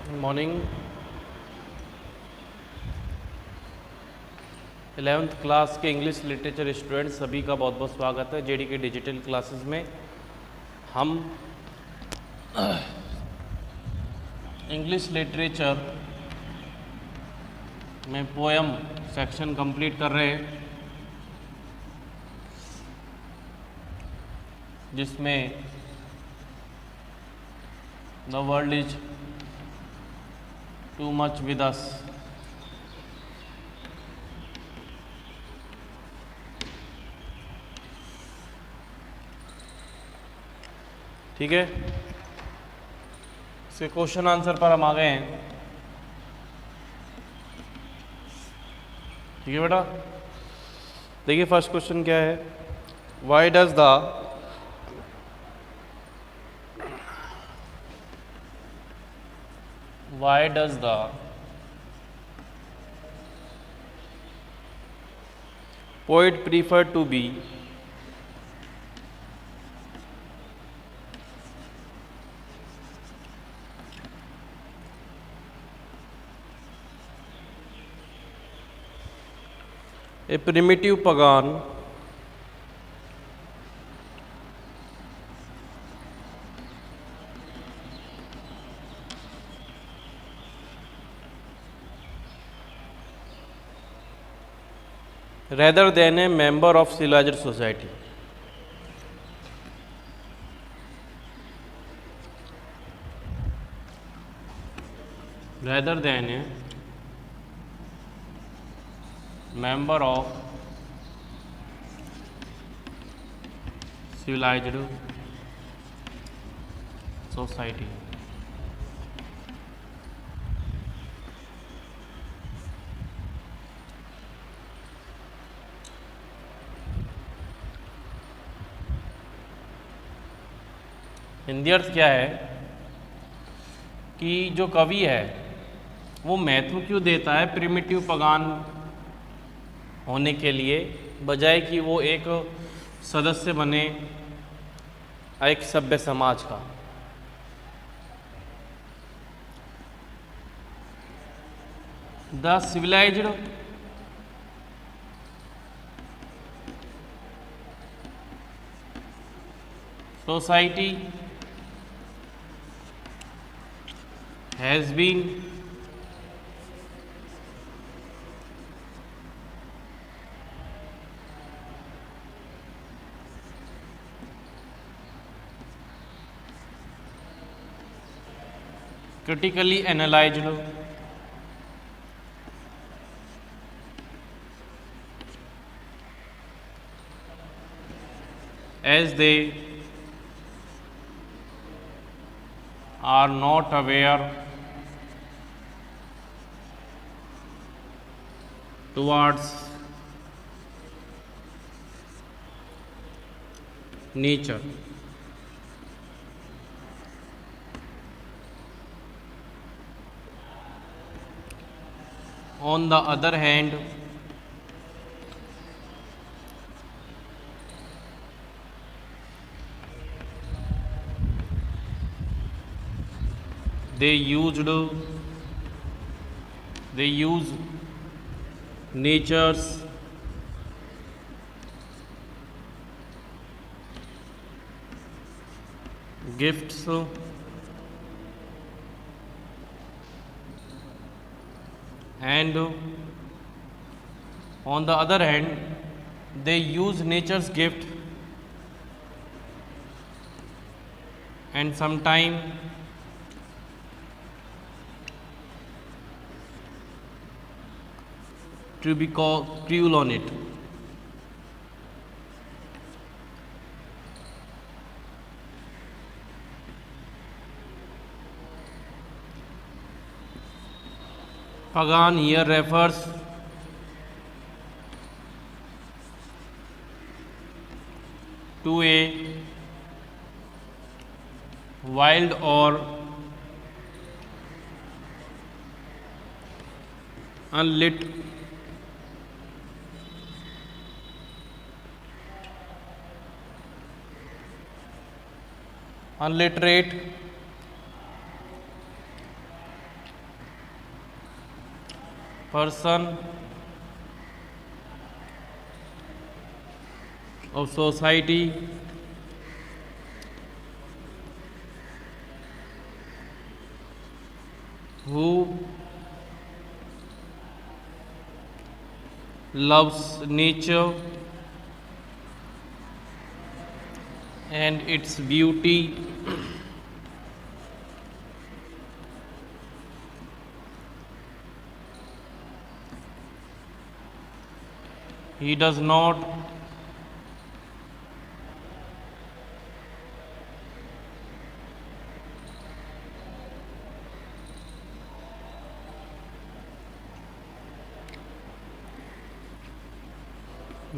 Morning. 11th class के English literature student सभी का बहुत बहुत स्वागत है जेडी के डिजिटल क्लासेस में। हम इंग्लिश लिटरेचर में पोएम सेक्शन कंप्लीट कर रहे हैं, जिसमें the world is too much with us. ठीक है, इसके क्वेश्चन आंसर पर हम आ गए हैं। ठीक है बेटा, देखिए फर्स्ट क्वेश्चन क्या है। Why does the poet prefer to be a primitive pagan rather than a member of civilized society? Rather than a member of civilized society. Hindi अर्थ क्या है कि जो कवि है वो महत्व क्यों देता है प्रिमिटिव पगान होने के लिए, बजाय कि वो एक सदस्य बने एक सभ्य समाज का। The civilised society has been critically analyzed as they are not aware towards nature. On the other hand, they use nature's gifts and on the other hand they use nature's gift and sometime to be cruel on it. Pagan here refers to a wild or unlit unliterate person of society who loves nature and its beauty. He does not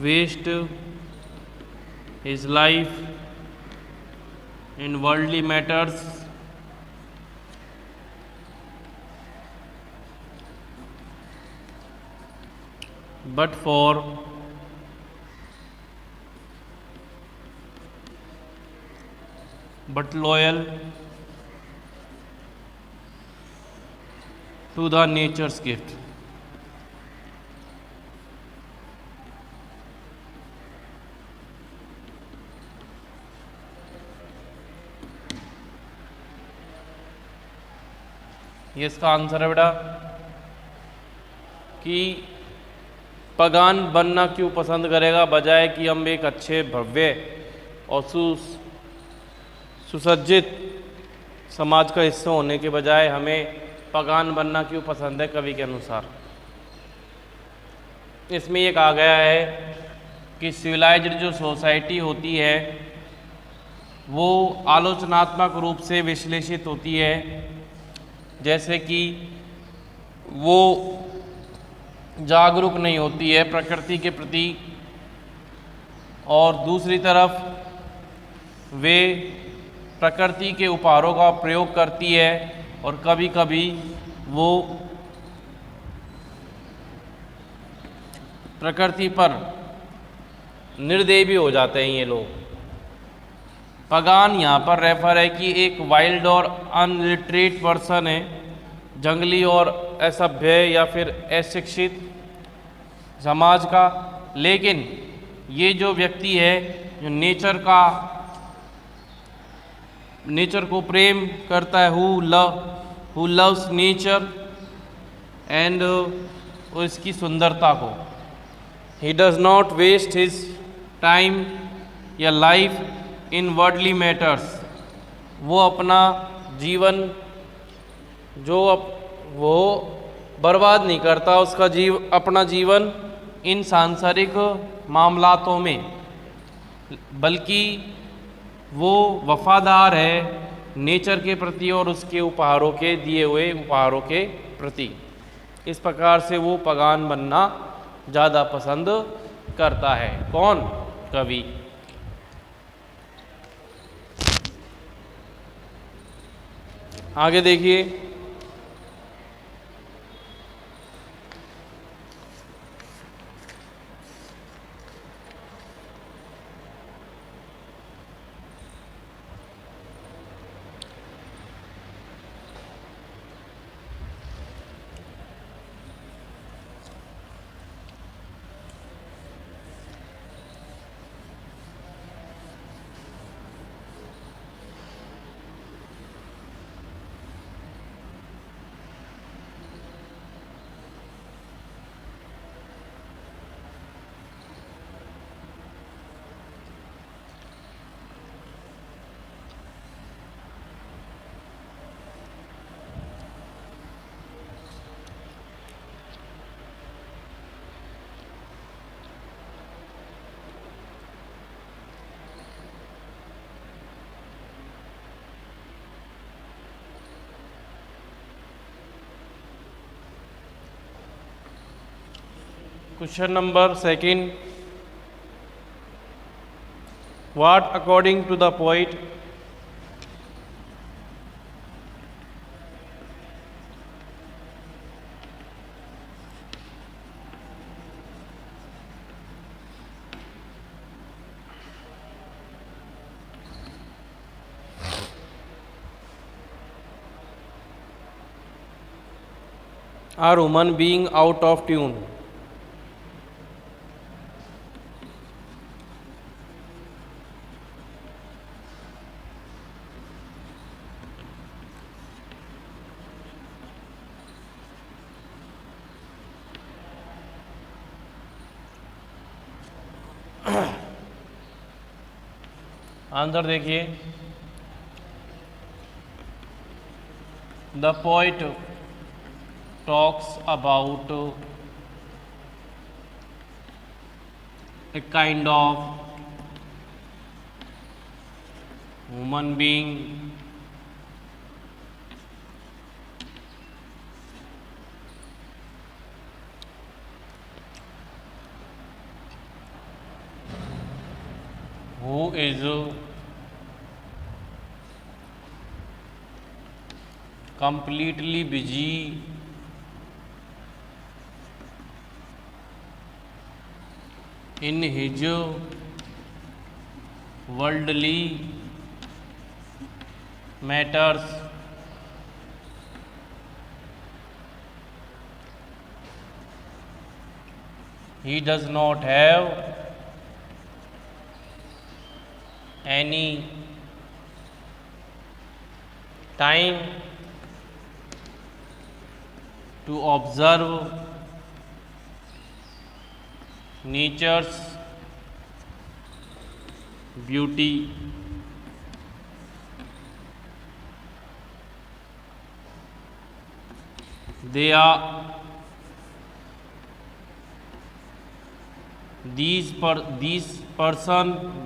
waste his life in worldly matters, but loyal to the nature's gift. ये इसका answer है बेटा कि पगान बनना क्यों पसंद करेगा, बजाय कि हम एक अच्छे भव्य और सुसज्जित समाज का हिस्सा होने के बजाय हमें पगान बनना क्यों पसंद है कवि के अनुसार। इसमें ये कहा गया है कि सिविलाइज्ड जो सोसाइटी होती है वो आलोचनात्मक रूप से विश्लेषित होती है, जैसे कि वो जागरूक नहीं होती है प्रकृति के प्रति, और दूसरी तरफ वे प्रकृति के उपहारों का प्रयोग करती है और कभी कभी वो प्रकृति पर निर्दयी भी हो जाते हैं ये लोग। पगान यहाँ पर रेफर है कि एक वाइल्ड और अनलिटरेट पर्सन है, जंगली और असभ्य या फिर अशिक्षित समाज का। लेकिन ये जो व्यक्ति है जो नेचर को प्रेम करता है, हु लव्स नेचर एंड उसकी सुंदरता को, he does not waste his time या लाइफ इन वर्ल्डली मैटर्स, वो अपना जीवन वो बर्बाद नहीं करता अपना जीवन इन सांसारिक मामलातों में, बल्कि वो वफादार है नेचर के प्रति और उसके दिए हुए उपहारों के प्रति। इस प्रकार से वो पगान बनना ज़्यादा पसंद करता है। कौन? कवि। आगे देखिए, question number second, what according to the poet are human being out of tune? Answer देखिए, the poet talks about a kind of human being who is completely busy in his worldly matters. He does not have any time to observe nature's beauty.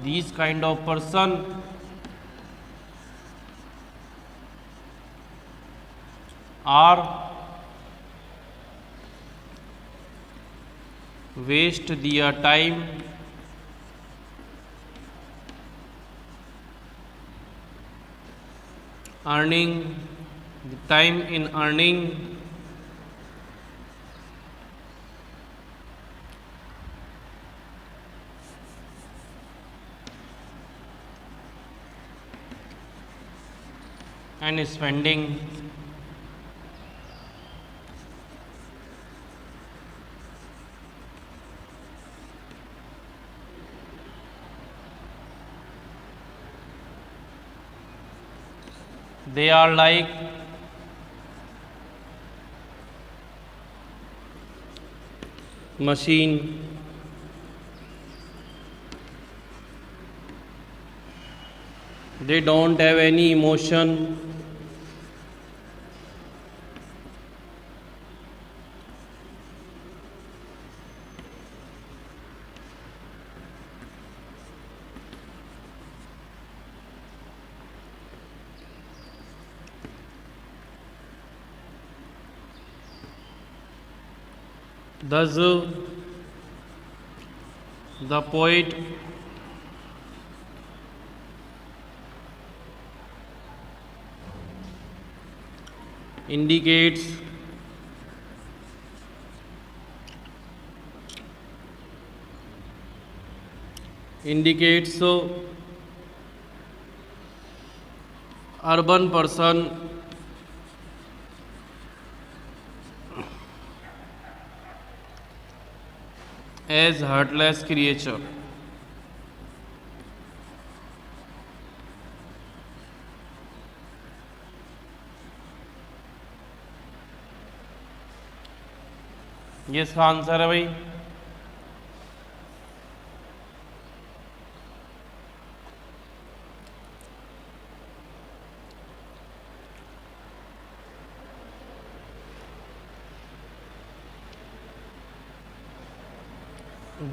These kind of person are waste their time in earning and spending they are like machine they don't have any emotion thus the poet indicates urban person as heartless creature. ये इसका answer है भाई।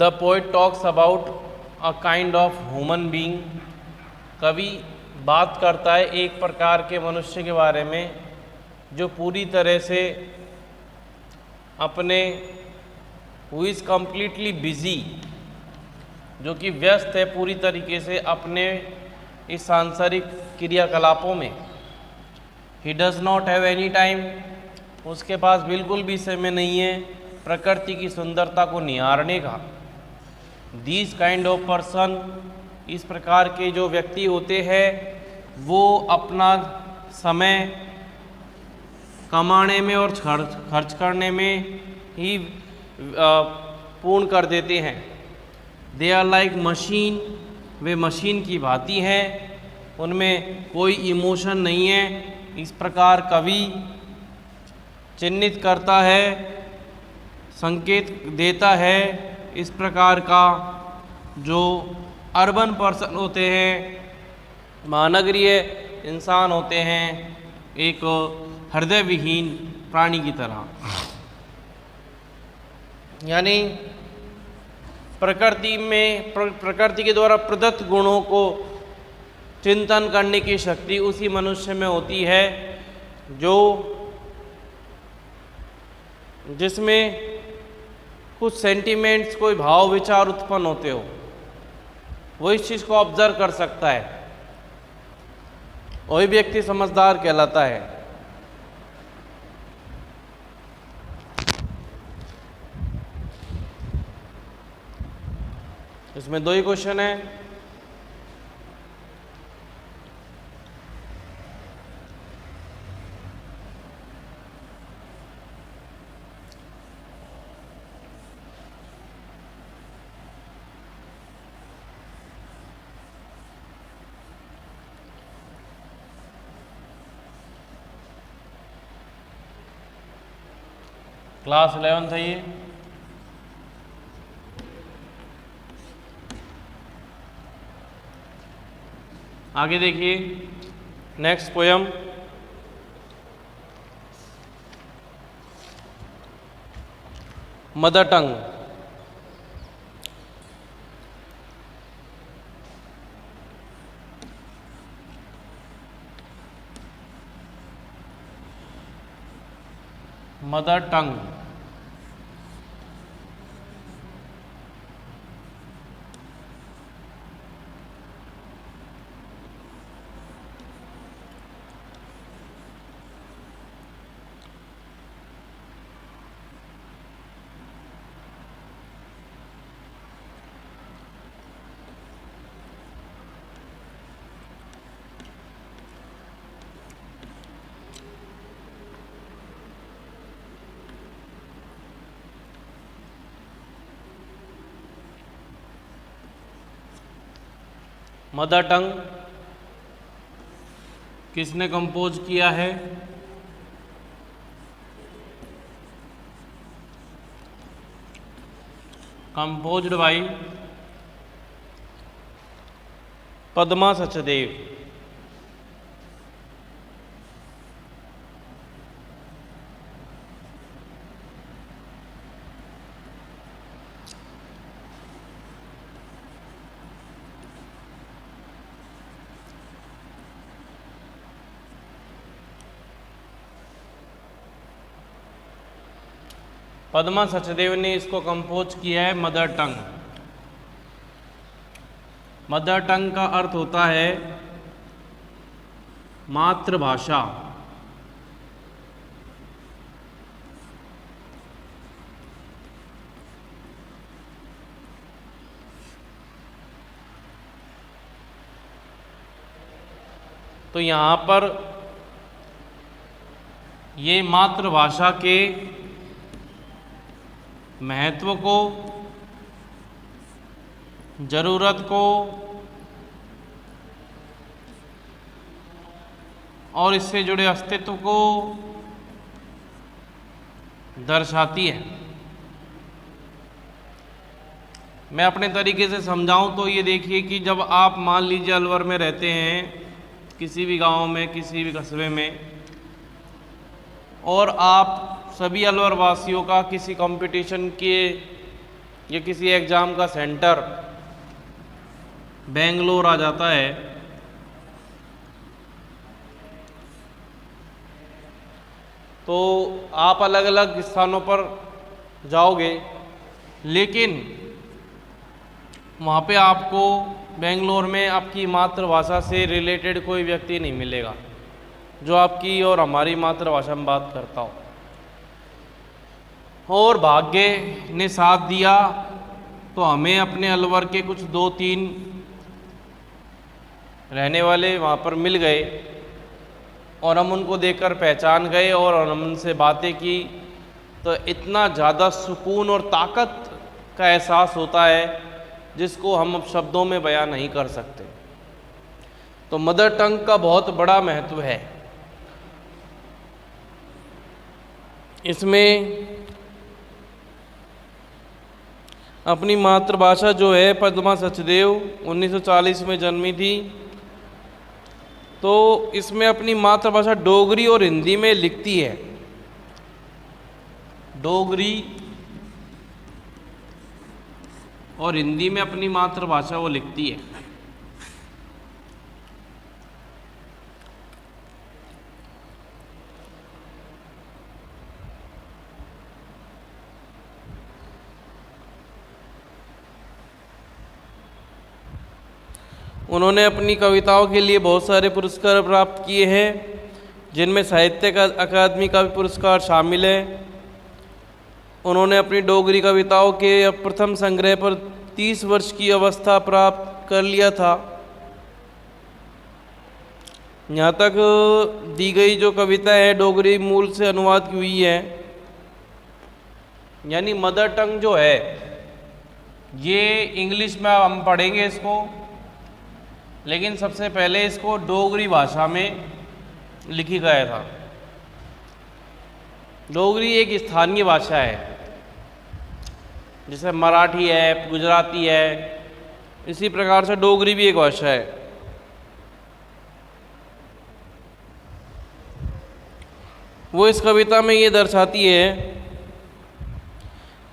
The poet talks about a kind of human being, कवि बात करता है एक प्रकार के मनुष्य के बारे में जो पूरी तरह से अपने हु इज़ कम्प्लीटली बिजी, जो कि व्यस्त है पूरी तरीके से अपने इस सांसारिक क्रियाकलापों में। He does not have any time, उसके पास बिल्कुल भी समय नहीं है प्रकृति की सुंदरता को निहारने का। दीज काइंड ऑफ पर्सन, इस प्रकार के जो व्यक्ति होते हैं वो अपना समय कमाने में और खर्च करने में ही पूर्ण कर देते हैं। दे आर लाइक मशीन, वे मशीन की भांति हैं, उनमें कोई इमोशन नहीं है। इस प्रकार कवि चिन्हित करता है, संकेत देता है इस प्रकार का जो अर्बन पर्सन होते हैं, महानगरीय इंसान होते हैं, एक हृदय विहीन प्राणी की तरह। यानी प्रकृति के द्वारा प्रदत्त गुणों को चिंतन करने की शक्ति उसी मनुष्य में होती है जिसमें कुछ सेंटिमेंट्स, कोई भाव विचार उत्पन्न होते हो, वो इस चीज़ को ऑब्जर्व कर सकता है, वही व्यक्ति समझदार कहलाता है। इसमें 2 ही क्वेश्चन है। क्लास 11 है ये। आगे देखिए next poem. Mother tongue. Mother tongue mother tongue किसने कंपोज किया है? Composed by Padma Sachdev. पद्मा सचदेव ने इसको कंपोज किया है मदर टंग। मदर टंग का अर्थ होता है मातृभाषा। तो यहाँ पर ये मातृभाषा के महत्व को, जरूरत को और इससे जुड़े अस्तित्व को दर्शाती है। मैं अपने तरीके से समझाऊं तो ये देखिए कि जब आप मान लीजिए अलवर में रहते हैं, किसी भी गांव में, किसी भी कस्बे में, और आप सभी अलवर वासियों का किसी कंपटीशन के या किसी एग्ज़ाम का सेंटर बेंगलोर आ जाता है, तो आप अलग अलग स्थानों पर जाओगे, लेकिन वहाँ पे आपको बेंगलोर में आपकी मातृभाषा से रिलेटेड कोई व्यक्ति नहीं मिलेगा जो आपकी और हमारी मातृभाषा में बात करता हो। और भाग्य ने साथ दिया तो हमें अपने अलवर के कुछ 2-3 रहने वाले वहाँ पर मिल गए, और हम उनको देखकर पहचान गए और हम उनसे बातें की, तो इतना ज़्यादा सुकून और ताकत का एहसास होता है जिसको हम अब शब्दों में बयां नहीं कर सकते। तो मदर टंग का बहुत बड़ा महत्व है। इसमें अपनी मातृभाषा जो है, पद्मा सचदेव 1940 में जन्मी थी, तो इसमें अपनी मातृभाषा डोगरी और हिंदी में लिखती है। डोगरी और हिंदी में अपनी मातृभाषा वो लिखती है। उन्होंने अपनी कविताओं के लिए बहुत सारे पुरस्कार प्राप्त किए हैं, जिनमें साहित्य अकादमी का भी पुरस्कार शामिल है। उन्होंने अपनी डोगरी कविताओं के प्रथम संग्रह पर 30 वर्ष की अवस्था प्राप्त कर लिया था। यहाँ तक दी गई जो कविता है डोगरी मूल से अनुवाद की हुई है, यानी मदर टंग जो है ये इंग्लिश में हम पढ़ेंगे इसको, लेकिन सबसे पहले इसको डोगरी भाषा में लिखी गया था। डोगरी एक स्थानीय भाषा है, जैसे मराठी है, गुजराती है, इसी प्रकार से डोगरी भी एक भाषा है। वो इस कविता में ये दर्शाती है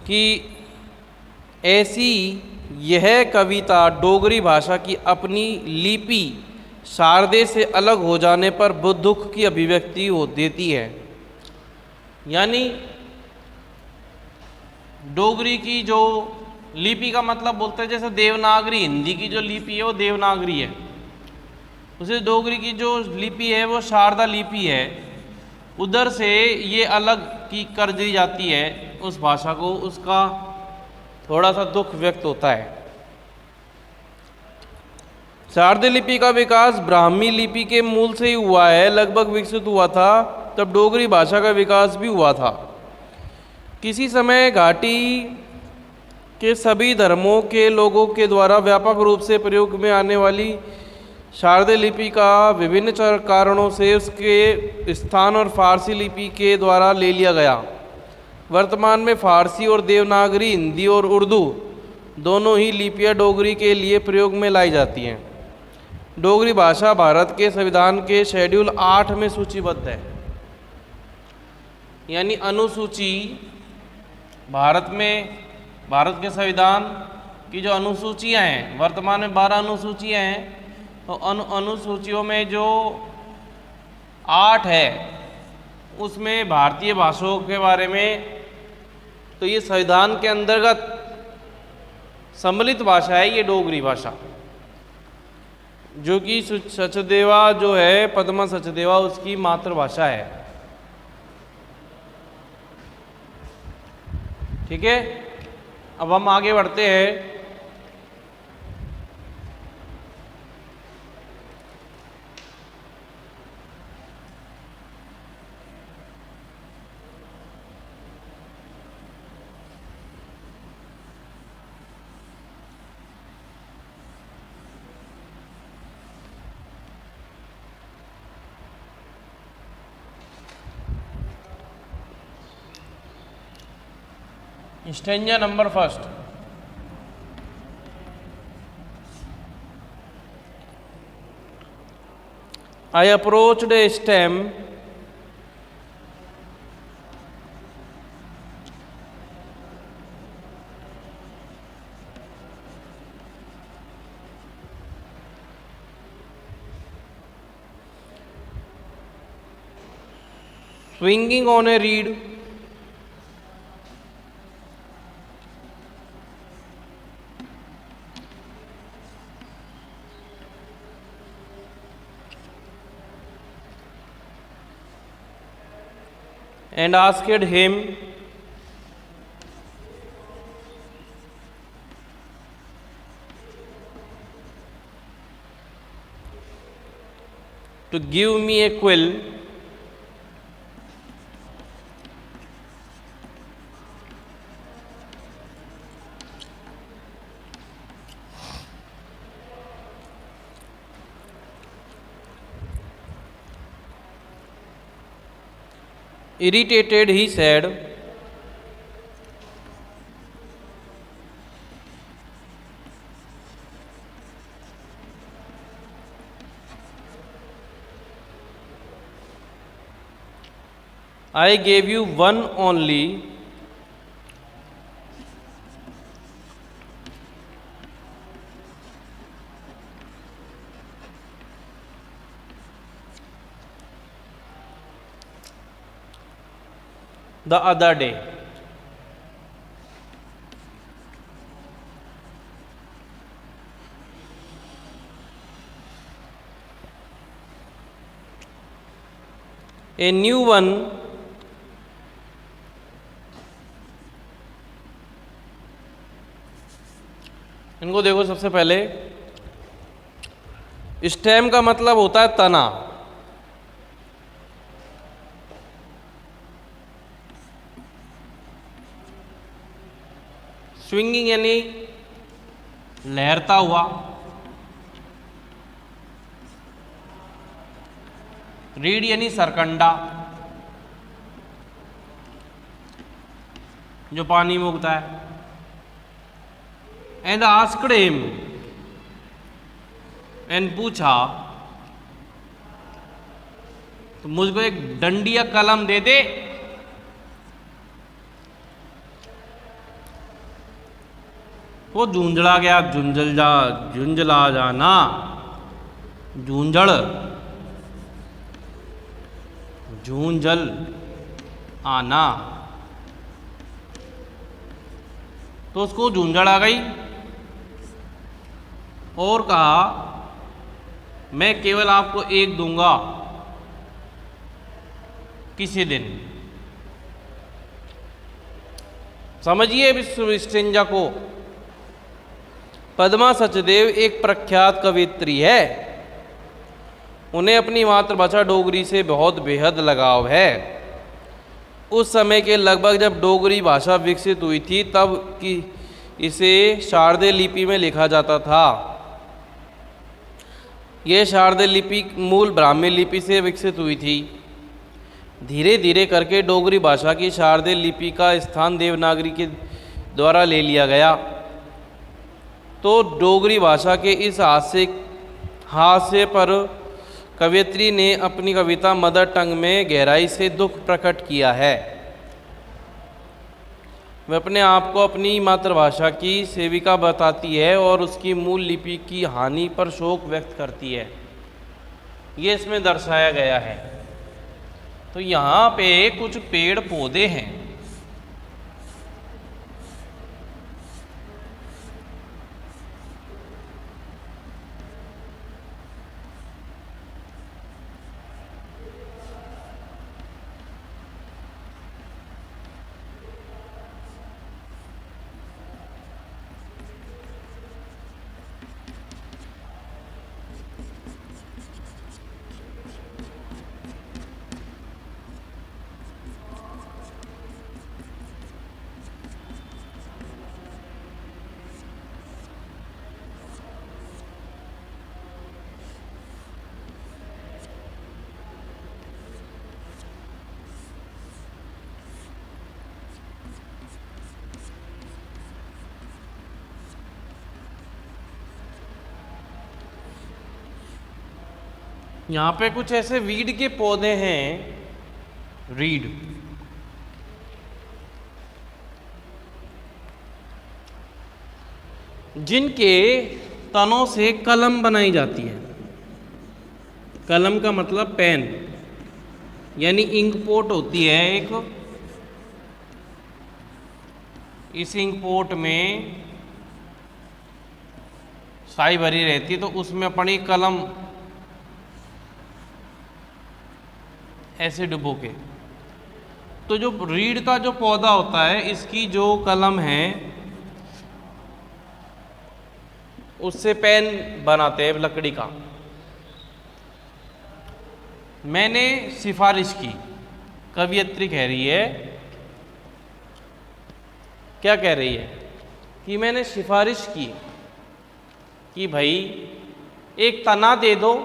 कि ऐसी यह कविता डोगरी भाषा की अपनी लिपि शारदे से अलग हो जाने पर बहुत दुख की अभिव्यक्ति हो देती है। यानी डोगरी की जो लिपि का मतलब बोलते हैं, जैसे देवनागरी हिंदी की जो लिपि है वो देवनागरी है, उसे डोगरी की जो लिपि है वो शारदा लिपि है। उधर से ये अलग की कर दी जाती है उस भाषा को, उसका थोड़ा सा दुख व्यक्त होता है। शारदीय लिपि का विकास ब्राह्मी लिपि के मूल से ही हुआ है, लगभग विकसित हुआ था तब डोगरी भाषा का विकास भी हुआ था। किसी समय घाटी के सभी धर्मों के लोगों के द्वारा व्यापक रूप से प्रयोग में आने वाली शारदीय लिपि का विभिन्न कारणों से उसके स्थान और फारसी लिपि के द्वारा ले लिया गया। वर्तमान में फारसी और देवनागरी, हिंदी और उर्दू दोनों ही लिपियाँ डोगरी के लिए प्रयोग में लाई जाती हैं। डोगरी भाषा भारत के संविधान के शेड्यूल 8 में सूचीबद्ध है। यानी अनुसूची भारत के संविधान की जो अनुसूचियाँ हैं, वर्तमान में 12 अनुसूचियाँ हैं, तो अनुसूचियों में जो 8 है उसमें भारतीय भाषाओं के बारे में, तो ये संविधान के अंतर्गत सम्मिलित भाषा है ये डोगरी भाषा, जो कि सचदेवा जो है, पद्मा सचदेवा उसकी मातृभाषा है। ठीक है, अब हम आगे बढ़ते हैं। Stanza number first. I approached a stem swinging on a reed and asked him to give me a quill Irritated, he said, I gave you one only. The other day. A new one इनको देखो। सबसे पहले stem का मतलब होता है तना। Swinging यानी लहरता हुआ। रीड यानी सरकंडा, जो पानी में उगता है। एंड आस्क्ड हिम, एंड पूछा, तो मुझको एक डंडी या कलम दे दे। वो झुंझला गया, झुंझला जाना, झूंझड़, झूंझल आना। तो उसको झुंझड़ आ गई और कहा, मैं केवल आपको एक दूंगा किसी दिन। समझिए विश्व स्ट्रेंजा को। पद्मा सचदेव एक प्रख्यात कवियत्री है। उन्हें अपनी मातृभाषा डोगरी से बहुत बेहद लगाव है। उस समय के लगभग जब डोगरी भाषा विकसित हुई थी तब कि इसे शारदीय लिपि में लिखा जाता था। यह शारदीय लिपि मूल ब्राह्मी लिपि से विकसित हुई थी। धीरे धीरे करके डोगरी भाषा की शारदीय लिपि का स्थान देवनागरी के द्वारा ले लिया गया। तो डोगरी भाषा के इस हास्य पर कवियत्री ने अपनी कविता मदर टंग में गहराई से दुख प्रकट किया है। वह अपने आप को अपनी मातृभाषा की सेविका बताती है और उसकी मूल लिपि की हानि पर शोक व्यक्त करती है। ये इसमें दर्शाया गया है। तो यहाँ पे कुछ पेड़ पौधे हैं। यहाँ पे कुछ ऐसे वीड के पौधे हैं, रीड, जिनके तनों से कलम बनाई जाती है। कलम का मतलब पेन, यानी इंक पोट होती है एक। इस इंक पोट में स्याही भरी रहती है, तो उसमें अपनी कलम ऐसे डुबो के। तो जो रीड का जो पौधा होता है, इसकी जो कलम है उससे पेन बनाते हैं लकड़ी का। मैंने सिफारिश की, कवियत्री कह रही है, क्या कह रही है कि मैंने सिफारिश की कि भाई एक तना दे दो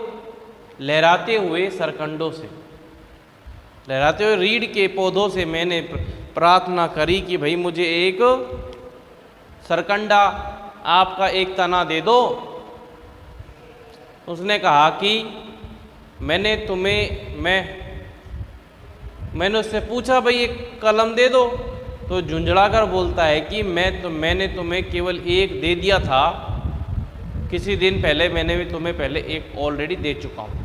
लहराते हुए सरकंडों से। लहराते हुए, रीढ़ के पौधों से मैंने प्रार्थना करी कि भाई मुझे एक सरकंडा, आपका एक तना दे दो। उसने कहा कि मैंने उससे पूछा भाई एक कलम दे दो, तो झुंझला कर बोलता है कि मैंने तुम्हें केवल एक दे दिया था, किसी दिन पहले मैंने भी तुम्हें पहले एक ऑलरेडी दे चुका हूँ।